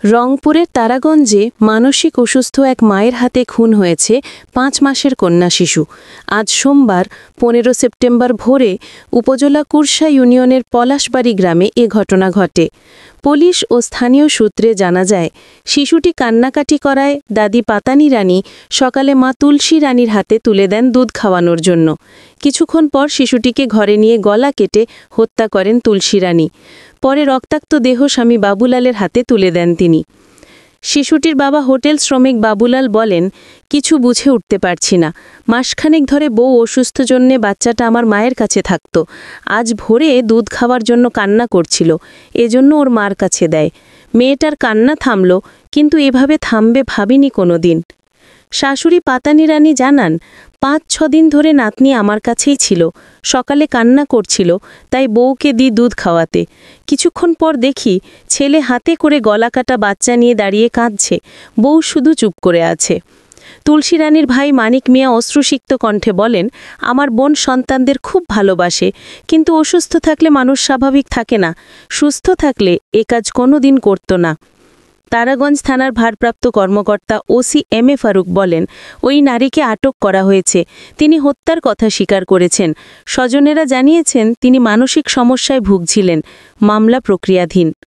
রংপুরের তারাগঞ্জে মানসিক অসুস্থ এক মায়ের হাতে খুন হয়েছে ৫ মাসের কন্যা শিশু। আজ সোমবার ১৫ সেপ্টেম্বর ভোরে উপজেলা কুরসা ইউনিয়নের পলাশবাড়ি গ্রামে এ ঘটনা ঘটে। পুলিশ ও স্থানীয় সূত্রে জানা যায়, শিশুটি কান্নাকাটি করায় দাদি পাতানি রানী সকালে মা তুলসী রানীর হাতে তুলে দেন দুধ খাওয়ানোর জন্য। কিছুক্ষণ পর শিশুটিকে ঘরে নিয়ে গলা কেটে হত্যা করেন তুলসী রানী। পরে রক্তাক্ত দেহ স্বামী বাবুলালের হাতে তুলে দেন তিনি। শিশুটির বাবা হোটেল শ্রমিক বাবুলাল বলেন, কিছু বুঝে উঠতে পারছি না। মাসখানেক ধরে বউ অসুস্থ জন্যে বাচ্চাটা আমার মায়ের কাছে থাকত। আজ ভোরে দুধ খাওয়ার জন্য কান্না করছিল, এজন্য ওর মার কাছে দেয়। মেয়েটার কান্না থামল, কিন্তু এভাবে থামবে ভাবিনি কোনো দিন। শাশুড়ি পাতানি রানী জানান, ৫-৬ দিন ধরে নাতনি আমার কাছেই ছিল। সকালে কান্না করছিল, তাই বউকে দিই দুধ খাওয়াতে। কিছুক্ষণ পর দেখি ছেলে হাতে করে গলাকাটা বাচ্চা নিয়ে দাঁড়িয়ে কাঁদছে, বউ শুধু চুপ করে আছে। তুলসী রানীর ভাই মানিক মিয়া অশ্রুসিক্ত কণ্ঠে বলেন, আমার বোন সন্তানদের খুব ভালোবাসে, কিন্তু অসুস্থ থাকলে মানুষ স্বাভাবিক থাকে না। সুস্থ থাকলে এ কাজ কোনো দিন করত না। তারাগঞ্জ থানার ভারপ্রাপ্ত কর্মকর্তা ওসি এম এ ফারুক বলেন, ওই নারীকে আটক করা হয়েছে। তিনি হত্যার কথা স্বীকার করেছেন। স্বজনেরা জানিয়েছেন তিনি মানসিক সমস্যায় ভুগছিলেন। মামলা প্রক্রিয়াধীন।